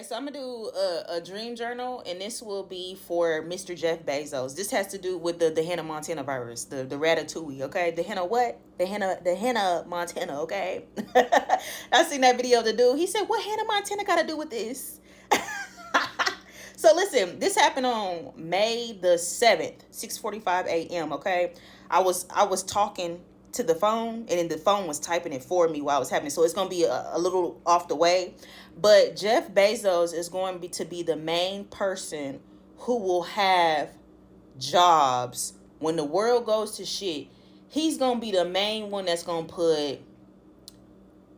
Okay, so I'm gonna do a dream journal, and this will be for Mr. Jeff Bezos. This has to do with the Hannah Montana virus, the ratatouille. Okay, the Hannah what? The Hannah Montana. Okay, I seen that video of the dude. He said, "What Hannah Montana got to do with this?" So listen, this happened on May the 7th, 6:45 a.m. Okay, I was talking to the phone, and then the phone was typing it for me while I was having it. So it's gonna be a little off the way, but Jeff Bezos is going to be the main person who will have jobs when the world goes to shit. He's gonna be the main one that's gonna put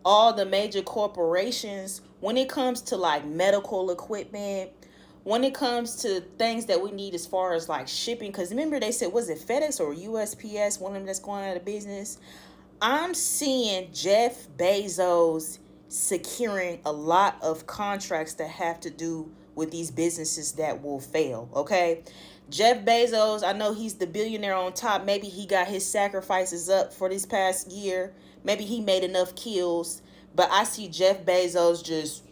all the major corporations, when it comes to like medical equipment, when it comes to things that we need as far as like shipping, because remember they said, was it FedEx or USPS, one of them that's going out of business? I'm seeing Jeff Bezos securing a lot of contracts that have to do with these businesses that will fail. Okay, Jeff Bezos, I know he's the billionaire on top. Maybe he got his sacrifices up for this past year. Maybe he made enough kills. But I see Jeff Bezos just,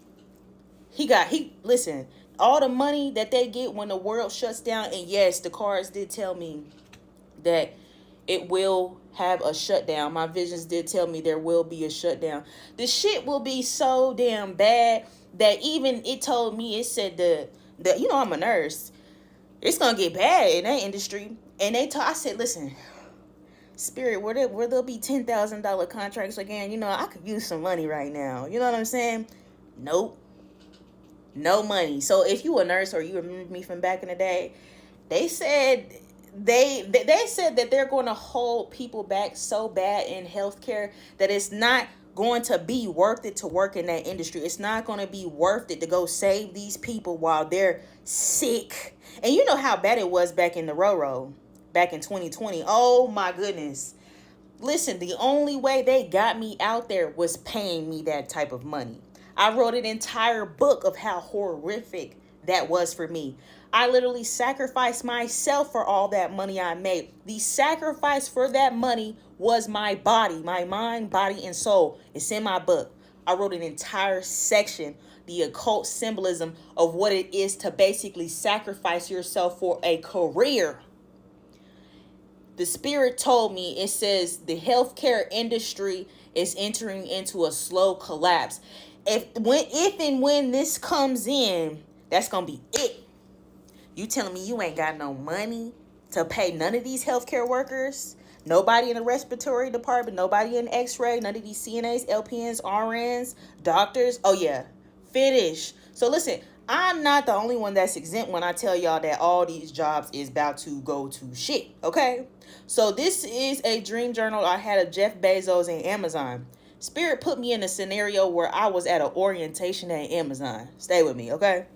he listen, all the money that they get when the world shuts down. And yes, the cards did tell me that it will have a shutdown. My visions did tell me there will be a shutdown. The shit will be so damn bad that even it told me, it said the I'm a nurse. It's gonna get bad in that industry. And I said, listen, Spirit, where there'll be $10,000 contracts again. I could use some money right now. You know what I'm saying? Nope, no money. So if you a nurse or you remember me from back in the day, they said they said that they're going to hold people back so bad in healthcare that it's not going to be worth it to work in that industry. It's not going to be worth it to go save these people while they're sick. And you know how bad it was back in the Roro, back in 2020. Oh my goodness. Listen, the only way they got me out there was paying me that type of money. I wrote an entire book of how horrific that was for me. I literally sacrificed myself for all that money I made. The sacrifice for that money was my body, my mind, body, and soul. It's in my book. I wrote an entire section, the occult symbolism of what it is to basically sacrifice yourself for a career. The spirit told me, it says the healthcare industry is entering into a slow collapse. If and when this comes in, that's gonna be it. You telling me you ain't got no money to pay none of these healthcare workers? Nobody in the respiratory department, nobody in X-ray, none of these CNAs, LPNs, RNs, doctors. Oh yeah, finish. So listen, I'm not the only one that's exempt when I tell y'all that all these jobs is about to go to shit, okay? So this is a dream journal I had of Jeff Bezos and Amazon. Spirit put me in a scenario where I was at an orientation at Amazon. Stay with me, okay?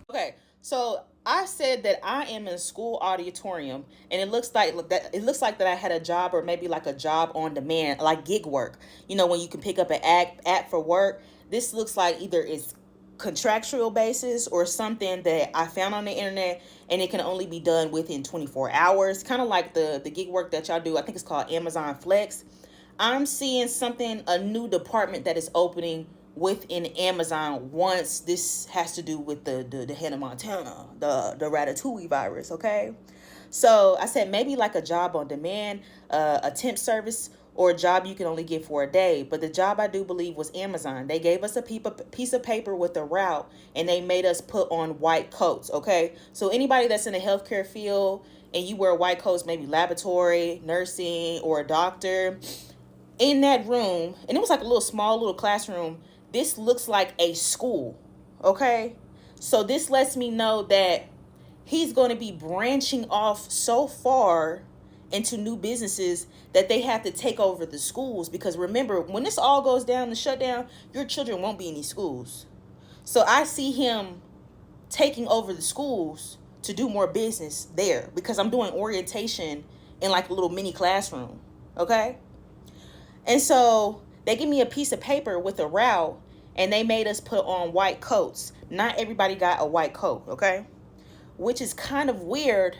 Okay, so I said that I am in school auditorium, and it looks like that I had a job, or maybe like a job on demand, like gig work. When you can pick up an app for work. This looks like either it's contractual basis or something that I found on the internet, and it can only be done within 24 hours. Kind of like the gig work that y'all do. I think it's called Amazon Flex. I'm seeing something, a new department that is opening within Amazon once this has to do with the Hannah Montana, the ratatouille virus, okay? So I said maybe like a job on demand, a temp service, or a job you can only get for a day. But the job I do believe was Amazon. They gave us a piece of paper with a route, and they made us put on white coats, okay? So anybody that's in the healthcare field and you wear white coats, maybe laboratory, nursing, or a doctor, in that room, and it was like a small little classroom. This looks like a school, okay? So this lets me know that he's going to be branching off so far into new businesses that they have to take over the schools. Because remember, when this all goes down, the shutdown, your children won't be in these schools. So I see him taking over the schools to do more business there, because I'm doing orientation in like a little mini classroom, okay? And so they give me a piece of paper with a route, and they made us put on white coats. Not everybody got a white coat, okay? Which is kind of weird.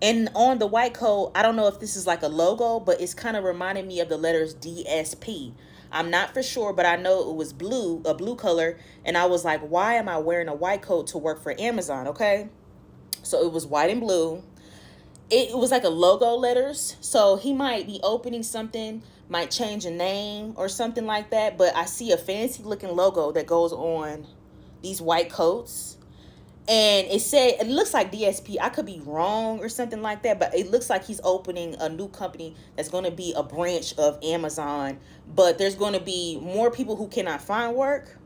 And on the white coat, I don't know if this is like a logo, but it's kind of reminding me of the letters DSP. I'm not for sure, but I know it was blue, a blue color. And I was like, why am I wearing a white coat to work for Amazon? Okay. So it was white and blue. It was like a logo letters. So he might be opening something, might change a name or something like that. But I see a fancy looking logo that goes on these white coats. And it looks like DSP. I could be wrong or something like that, but it looks like he's opening a new company that's going to be a branch of Amazon. But there's going to be more people who cannot find work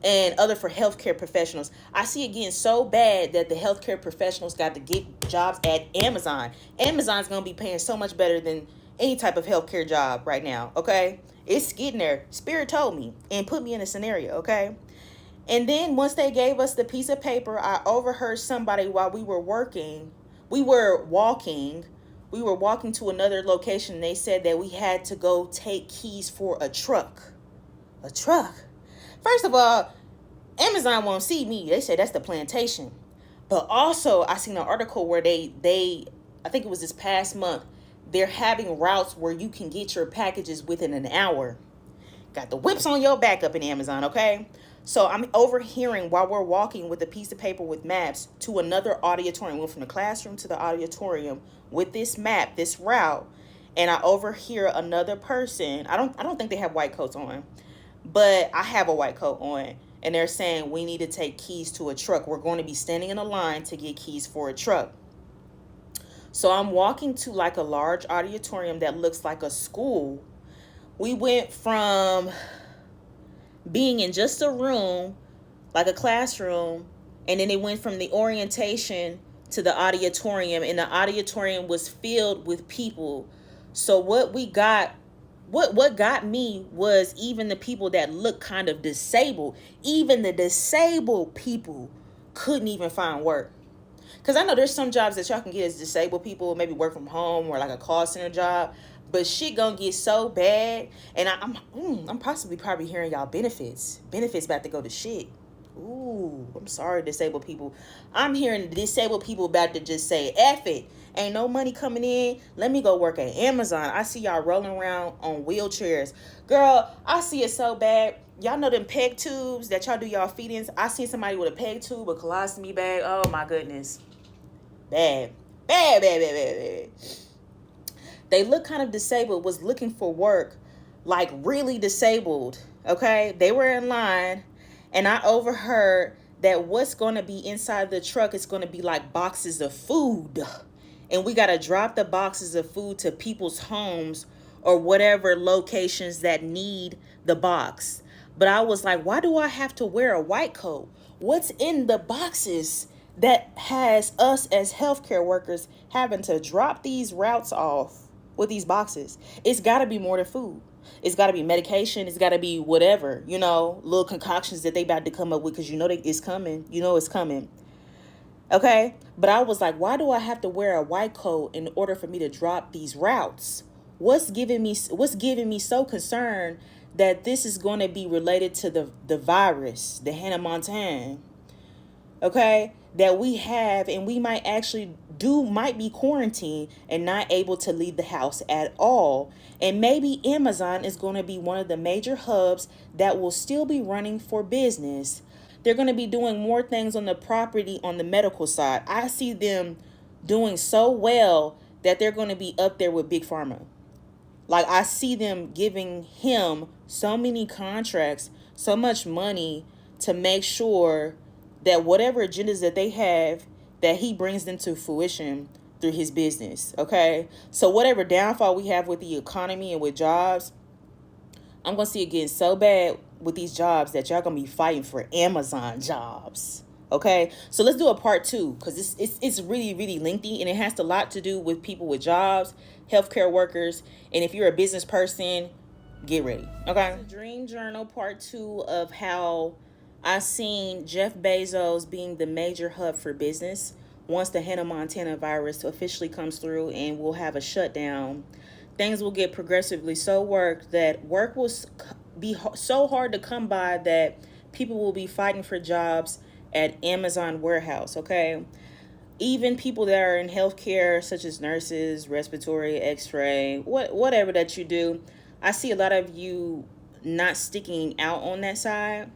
and other for healthcare professionals. I see it getting so bad that the healthcare professionals got to get jobs at Amazon. Amazon's going to be paying so much better than any type of healthcare job right now, okay? It's getting there. Spirit told me and put me in a scenario, okay? And then once they gave us the piece of paper, I overheard somebody while we were walking. We were walking to another location. They said that we had to go take keys for a truck. A truck. First of all, Amazon won't see me. They said that's the plantation. But also, I seen an article where they I think it was this past month, they're having routes where you can get your packages within an hour. Got the whips on your back up in Amazon, okay? So I'm overhearing while we're walking with a piece of paper with maps to another auditorium. Went from the classroom to the auditorium with this map, this route, and I overhear another person. I don't think they have white coats on, but I have a white coat on, and they're saying we need to take keys to a truck. We're going to be standing in a line to get keys for a truck. So I'm walking to like a large auditorium that looks like a school. We went from being in just a room, like a classroom, and then it went from the orientation to the auditorium, and the auditorium was filled with people. So what got me was even the people that looked kind of disabled, even the disabled people couldn't even find work. Because I know there's some jobs that y'all can get as disabled people, maybe work from home or like a call center job. But shit gonna get so bad, and I'm probably hearing y'all benefits about to go to shit. Ooh, I'm sorry, disabled people. I'm hearing disabled people about to just say, F it. Ain't no money coming in. Let me go work at Amazon. I see y'all rolling around on wheelchairs. Girl, I see it so bad. Y'all know them peg tubes that y'all do y'all feedings? I seen somebody with a peg tube, a colostomy bag. Oh my goodness. Bad. Bad, bad, bad, bad, bad. They look kind of disabled, was looking for work, like really disabled, okay? They were in line, and I overheard that what's going to be inside the truck is going to be like boxes of food. And we got to drop the boxes of food to people's homes or whatever locations that need the box. But I was like, why do I have to wear a white coat? What's in the boxes that has us as healthcare workers having to drop these routes off with these boxes? It's got to be more than food. It's got to be medication. It's got to be whatever, little concoctions that they about to come up with, because it's coming. It's coming. Okay? But I was like, why do I have to wear a white coat in order for me to drop these routes? What's giving me so concerned that this is going to be related to the virus, the Hannah Montana? Okay? That we have, and we might be quarantined and not able to leave the house at all. And maybe Amazon is going to be one of the major hubs that will still be running for business. They're going to be doing more things on the property, on the medical side. I see them doing so well that they're going to be up there with Big Pharma. Like, I see them giving him so many contracts, so much money to make sure that whatever agendas that they have, that he brings them to fruition through his business, okay? So whatever downfall we have with the economy and with jobs, I'm going to see it getting so bad with these jobs that y'all going to be fighting for Amazon jobs, okay? So let's do a part 2, because it's really, really lengthy, and it has a lot to do with people with jobs, healthcare workers, and if you're a business person, get ready, okay? Dream Journal part 2 of how I seen Jeff Bezos being the major hub for business once the Hannah Montana virus officially comes through and we'll have a shutdown. Things will get progressively so work will be so hard to come by that people will be fighting for jobs at Amazon warehouse, okay? Even people that are in healthcare, such as nurses, respiratory, x-ray, whatever that you do, I see a lot of you not sticking out on that side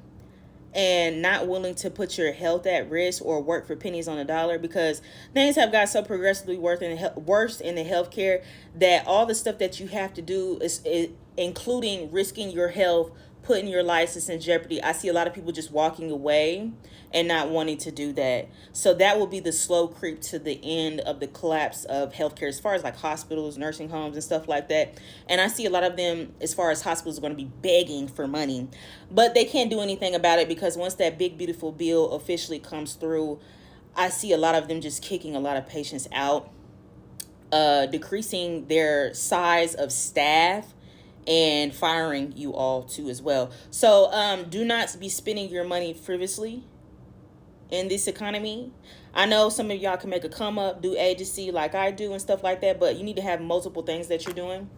and not willing to put your health at risk or work for pennies on a dollar, because things have got so progressively worse in the healthcare that all the stuff that you have to do is including risking your health, putting your license in jeopardy. I see a lot of people just walking away and not wanting to do that. So that will be the slow creep to the end of the collapse of healthcare, as far as like hospitals, nursing homes, and stuff like that. And I see a lot of them, as far as hospitals, are going to be begging for money, but they can't do anything about it, because once that big beautiful bill officially comes through, I see a lot of them just kicking a lot of patients out, decreasing their size of staff, and firing you all too as well. So do not be spending your money frivolously in this economy. I know some of y'all can make a come up, do agency like I do and stuff like that, but you need to have multiple things that you're doing.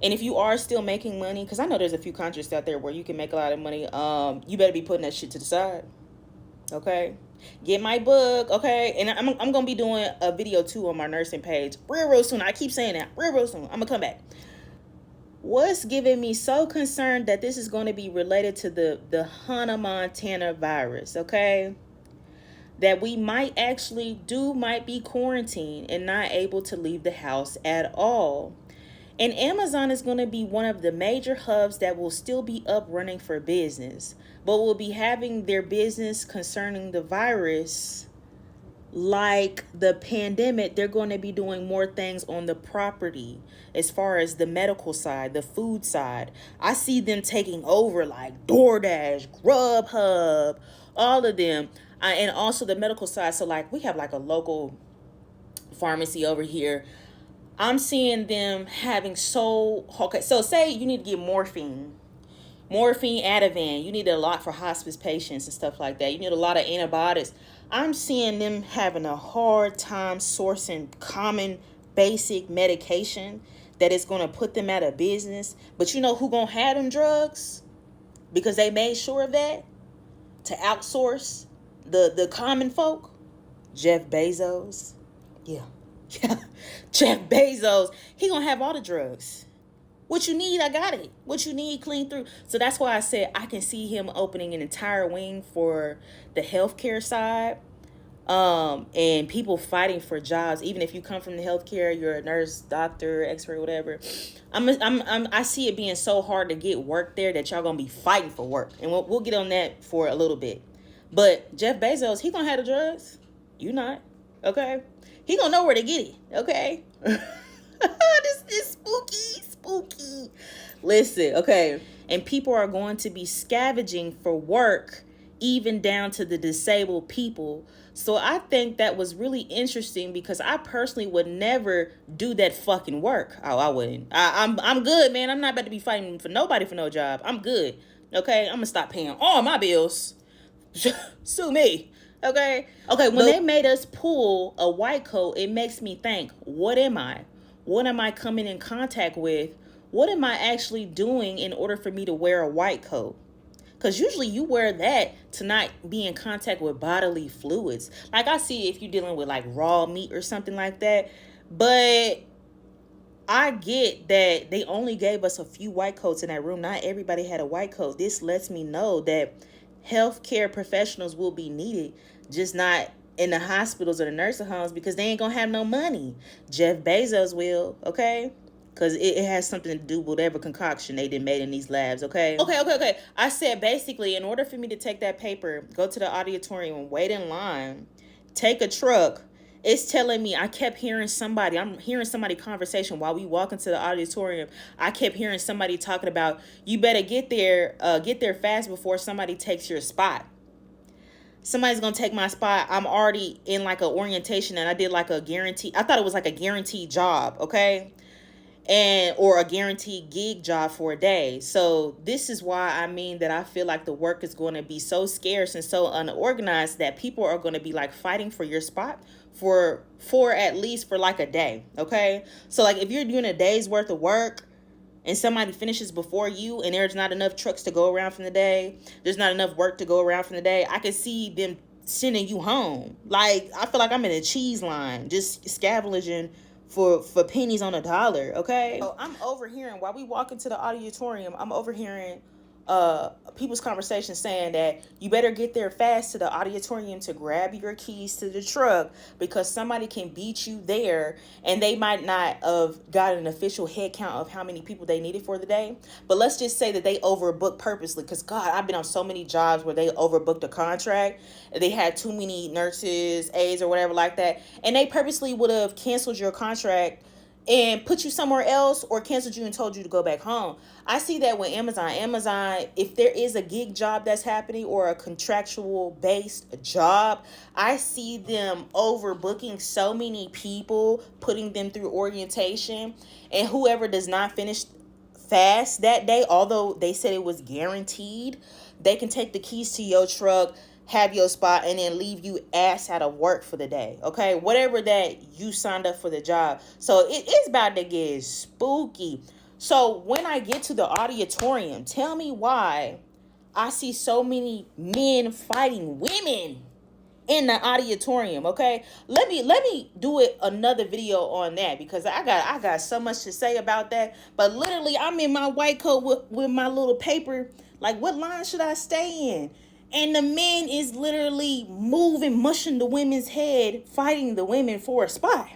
And if you are still making money, because I know there's a few contracts out there where you can make a lot of money, you better be putting that shit to the side. Okay? Get my book, okay? And I'm going to be doing a video too on my nursing page real soon. I keep saying that. Real soon. I'm going to come back. What's giving me so concerned that this is going to be related to the Hannah Montana virus, okay? That we might be quarantined and not able to leave the house at all. And Amazon is going to be one of the major hubs that will still be up running for business, but will be having their business concerning the virus. Like the pandemic, they're going to be doing more things on the property as far as the medical side, the food side. I see them taking over like DoorDash, Grubhub, all of them. And also the medical side. So like we have like a local pharmacy over here. I'm seeing them having so say you need to get morphine, Ativan. You need a lot for hospice patients and stuff like that. You need a lot of antibiotics. I'm seeing them having a hard time sourcing common basic medication that is going to put them out of business. But you know who going to have them drugs? Because they made sure of that, to outsource the common folk? Jeff Bezos. Yeah. Jeff Bezos. He going to have all the drugs. What you need, I got it. What you need, clean through. So that's why I said I can see him opening an entire wing for the healthcare side, and people fighting for jobs. Even if you come from the healthcare, you're a nurse, doctor, X-ray, whatever. I see it being so hard to get work there that y'all gonna be fighting for work, and we'll get on that for a little bit. But Jeff Bezos, he gonna have the drugs. You not, okay? He gonna know where to get it, okay? This is spooky. Listen, okay. And people are going to be scavenging for work, even down to the disabled people. So I think that was really interesting, because I personally would never do that fucking work. Oh, I wouldn't. I'm good, man. I'm not about to be fighting for nobody for no job. I'm good. Okay, I'm gonna stop paying all my bills. Sue me. Okay. When they made us pull a white coat, it makes me think, what am I? What am I coming in contact with? What am I actually doing in order for me to wear a white coat? Because usually you wear that to not be in contact with bodily fluids. Like I see if you're dealing with like raw meat or something like that. But I get that they only gave us a few white coats in that room. Not everybody had a white coat. This lets me know that healthcare professionals will be needed, just not in the hospitals or the nursing homes, because they ain't gonna have no money. Jeff Bezos will, okay? Because it has something to do with whatever concoction they done made in these labs, okay? Okay. I said basically, in order for me to take that paper, go to the auditorium, wait in line, take a truck. It's telling me, I'm hearing somebody conversation while we walk into the auditorium. I kept hearing somebody talking about, you better get there fast before somebody takes your spot. Somebody's going to take my spot. I'm already in like an orientation, and I did like a guarantee. I thought it was like a guaranteed job, okay? Or a guaranteed gig job for a day. So this is why I mean that I feel like the work is going to be so scarce and so unorganized that people are going to be like fighting for your spot for at least for like a day, okay? So like if you're doing a day's worth of work and somebody finishes before you and there's not enough trucks to go around from the day, there's not enough work to go around from the day, I can see them sending you home. Like, I feel like I'm in a cheese line, just scavenging for pennies on a dollar, okay? So I'm overhearing while we walk into the auditorium, I'm overhearing people's conversation saying that you better get there fast to the auditorium to grab your keys to the truck because somebody can beat you there, and they might not have got an official head count of how many people they needed for the day. But let's just say that they overbooked purposely, because God, I've been on so many jobs where they overbooked a contract. They had too many nurses, aides, or whatever like that, and they purposely would have canceled your contract and put you somewhere else, or canceled you and told you to go back home. I see that with Amazon. Amazon, if there is a gig job that's happening or a contractual based job, I see them overbooking so many people, putting them through orientation, and whoever does not finish fast that day, although they said it was guaranteed, they can take the keys to your truck, have your spot, and then leave you ass out of work for the day. Okay, whatever that you signed up for the job. So it is about to get spooky. So when I get to the auditorium, tell me why I see so many men fighting women in the auditorium. Okay, let me do it another video on that, because I got so much to say about that. But literally, I'm in my white coat with my little paper, like, what line should I stay in? And the men is literally moving, mushing the women's head, fighting the women for a spot.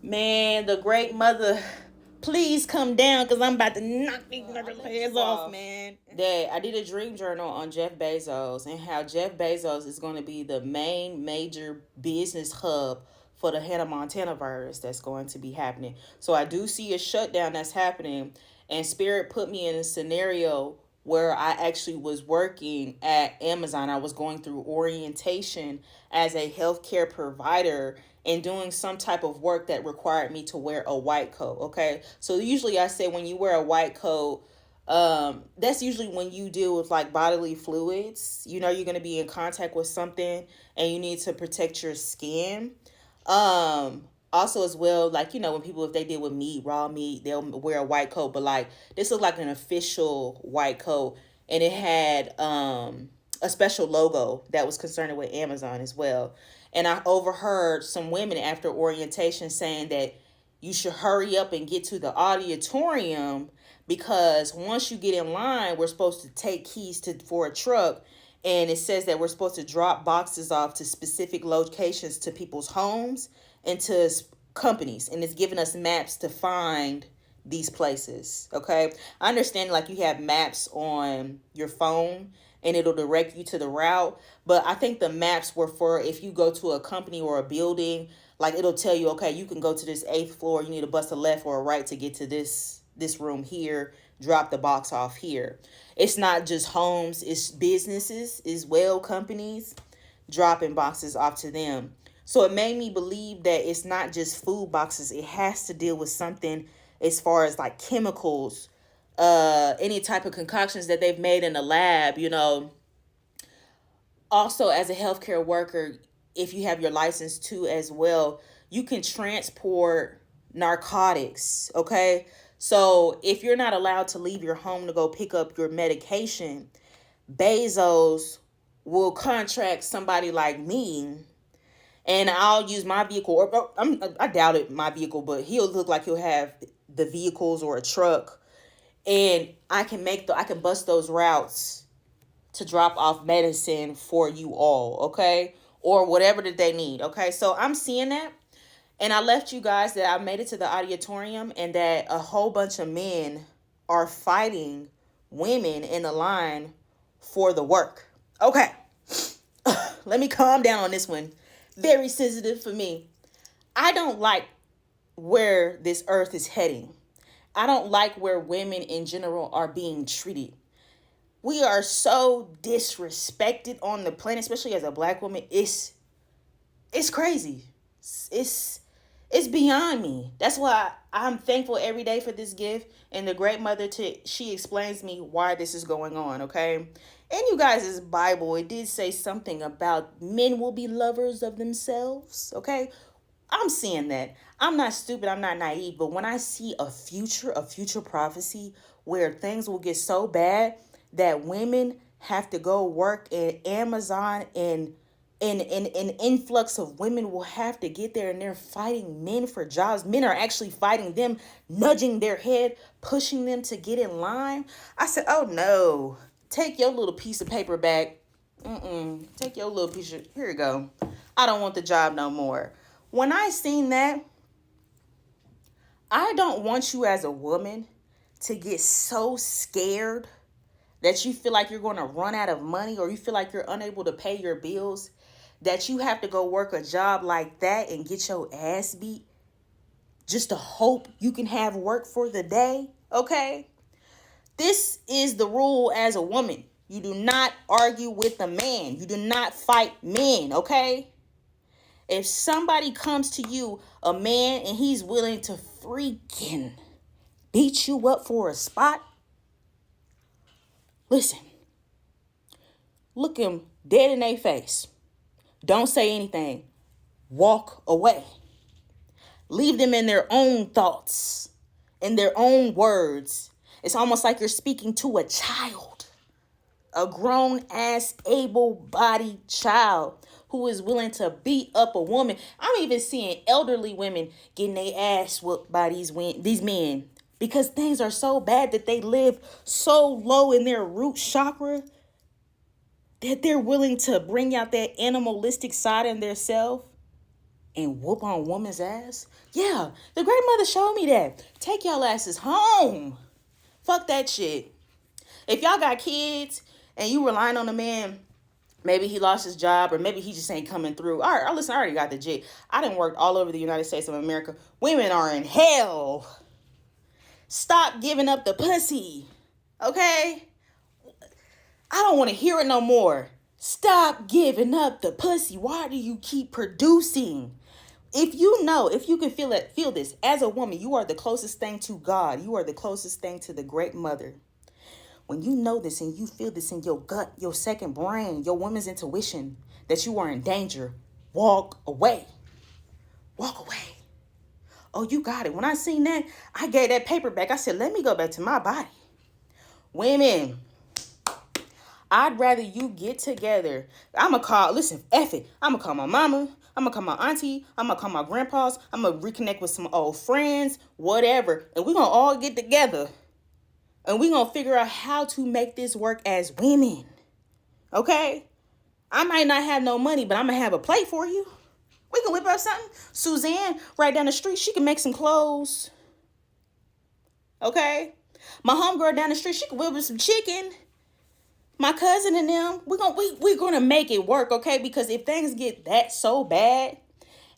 Man, the great mother, please come down, because I'm about to knock these heads off, man. Dad, I did a dream journal on Jeff Bezos and how Jeff Bezos is going to be the main major business hub for the Hannah Montana virus that's going to be happening. So I do see a shutdown that's happening, and Spirit put me in a scenario where I actually was working at Amazon. I was going through orientation as a healthcare provider and doing some type of work that required me to wear a white coat. Okay, so usually I say when you wear a white coat, that's usually when you deal with like bodily fluids. You know, you're going to be in contact with something and you need to protect your skin. Also as well, like, you know, when people, if they deal with meat, raw meat, they'll wear a white coat. But like, this looked like an official white coat, and it had a special logo that was concerned with Amazon as well. And I overheard some women after orientation saying that you should hurry up and get to the auditorium, because once you get in line, we're supposed to take keys for a truck, and it says that we're supposed to drop boxes off to specific locations, to people's homes and to companies, and it's giving us maps to find these places. Okay, I understand like you have maps on your phone and it'll direct you to the route, but I think the maps were for if you go to a company or a building, like it'll tell you, okay, you can go to this 8th floor, you need to bust a left or a right to get to this room here, drop the box off here. It's not just homes, it's businesses as well, companies, dropping boxes off to them. So it made me believe that it's not just food boxes. It has to deal with something as far as like chemicals, any type of concoctions that they've made in the lab, you know. Also, as a healthcare worker, if you have your license too as well, you can transport narcotics, okay? So if you're not allowed to leave your home to go pick up your medication, Bezos will contract somebody like me, and I'll use my vehicle, or I doubt it, my vehicle, but he'll look like he'll have the vehicles or a truck, and I can bust those routes to drop off medicine for you all, okay? Or whatever that they need, okay? So I'm seeing that, and I left you guys that I made it to the auditorium, and that a whole bunch of men are fighting women in the line for the work. Okay, let me calm down on this one. Very sensitive for me. I don't like where this earth is heading. I don't like where women in general are being treated. We are so disrespected on the planet, especially as a black woman. It's crazy. It's beyond me. That's why I'm thankful every day for this gift, and the great mother, she explains me why this is going on, okay? In you guys' Bible, it did say something about men will be lovers of themselves, okay? I'm seeing that. I'm not stupid, I'm not naive, but when I see a future prophecy where things will get so bad that women have to go work at Amazon and an influx of women will have to get there, and they're fighting men for jobs. Men are actually fighting them, nudging their head, pushing them to get in line. I said, oh no, take your little piece of paper back. Take your little piece of, here you go. I don't want the job no more. When I seen that, I don't want you as a woman to get so scared that you feel like you're going to run out of money, or you feel like you're unable to pay your bills, that you have to go work a job like that and get your ass beat just to hope you can have work for the day, okay? This is the rule as a woman. You do not argue with a man. You do not fight men, okay? If somebody comes to you, a man, and he's willing to freaking beat you up for a spot, listen, look him dead in their face. Don't say anything. Walk away. Leave them in their own thoughts, in their own words. It's almost like you're speaking to a child, a grown-ass, able-bodied child who is willing to beat up a woman. I'm even seeing elderly women getting their ass whooped by these men because things are so bad that they live so low in their root chakra that they're willing to bring out that animalistic side in their self and whoop on a woman's ass. Yeah, the great mother showed me that. Take y'all asses home. Fuck that shit. If y'all got kids and you relying on a man, maybe he lost his job, or maybe he just ain't coming through. All right, listen, I already got the jig. I done worked all over the United States of America. Women are in hell. Stop giving up the pussy, okay? I don't want to hear it no more. Stop giving up the pussy. Why do you keep producing? If you can feel this, as a woman, you are the closest thing to God. You are the closest thing to the great mother. When you know this and you feel this in your gut, your second brain, your woman's intuition, that you are in danger, walk away. Walk away. Oh, you got it. When I seen that, I gave that paper back. I said, let me go back to my body. Women, I'd rather you get together. Listen, F it. I'm going to call my mama. I'm going to call my auntie. I'm going to call my grandpas. I'm going to reconnect with some old friends, whatever. And we're going to all get together. And we're going to figure out how to make this work as women. Okay? I might not have no money, but I'm going to have a plate for you. We can whip up something. Suzanne, right down the street, she can make some clothes. Okay? My homegirl down the street, she can whip up some chicken. My cousin and them, we're gonna make it work, okay? Because if things get that so bad,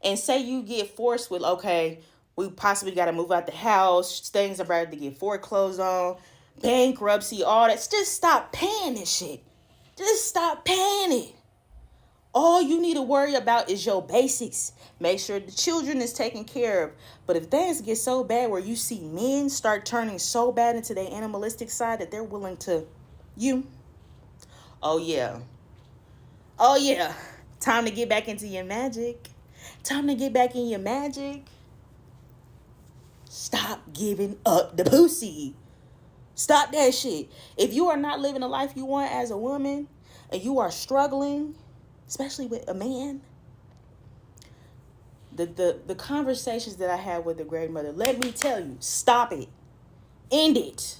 and say you get forced with, okay, we possibly got to move out the house, things are about to get foreclosed on, bankruptcy, all that, just stop paying this shit. Just stop paying it. All you need to worry about is your basics. Make sure the children is taken care of. But if things get so bad where you see men start turning so bad into their animalistic side that they're willing to, oh yeah. Oh yeah. Time to get back into your magic. Time to get back in your magic. Stop giving up the pussy. Stop that shit. If you are not living the life you want as a woman, and you are struggling, especially with a man, the conversations that I had with the great mother, let me tell you, stop it. End it.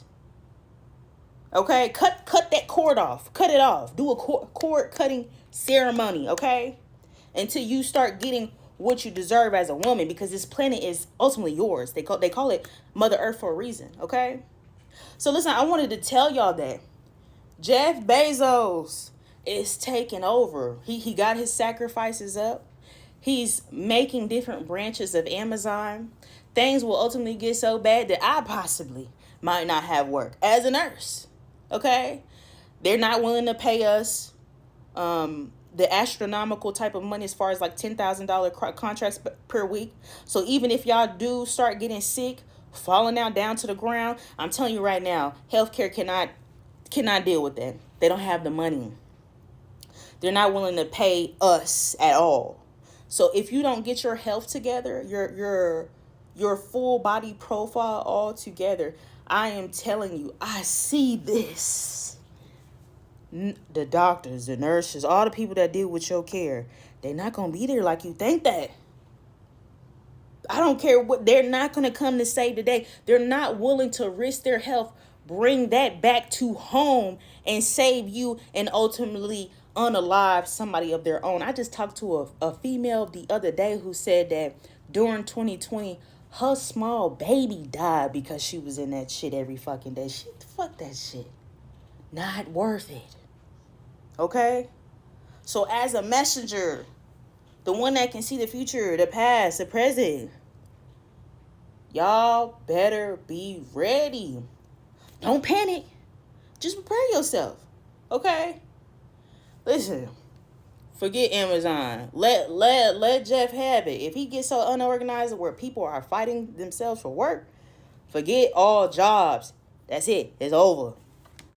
Okay? Cut that cord off. Cut it off. Do a cord cutting ceremony, okay? Until you start getting what you deserve as a woman, because this planet is ultimately yours. They call it Mother Earth for a reason, okay? So listen, I wanted to tell y'all that Jeff Bezos is taking over. He got his sacrifices up. He's making different branches of Amazon. Things will ultimately get so bad that I possibly might not have work as a nurse. Okay? They're not willing to pay us the astronomical type of money as far as like $10,000 contracts per week. So even if y'all do start getting sick, falling down to the ground, I'm telling you right now, healthcare cannot deal with that. They don't have the money. They're not willing to pay us at all. So if you don't get your health together, your full body profile all together, I am telling you, I see this The doctors, the nurses, all the people that deal with your care, they're not going to be there like you think that. I don't care what, they're not going to come to save the day. They're not willing to risk their health, bring that back to home and save you and ultimately unalive somebody of their own. I just talked to a female the other day who said that during 2020, her small baby died because she was in that shit every fucking day. Fuck that shit. Not worth it. Okay? So as a messenger, the one that can see the future, the past, the present, y'all better be ready. Don't panic. Just prepare yourself. Okay? Listen. Forget Amazon. Let Jeff have it. If he gets so unorganized where people are fighting themselves for work, forget all jobs. That's it. It's over.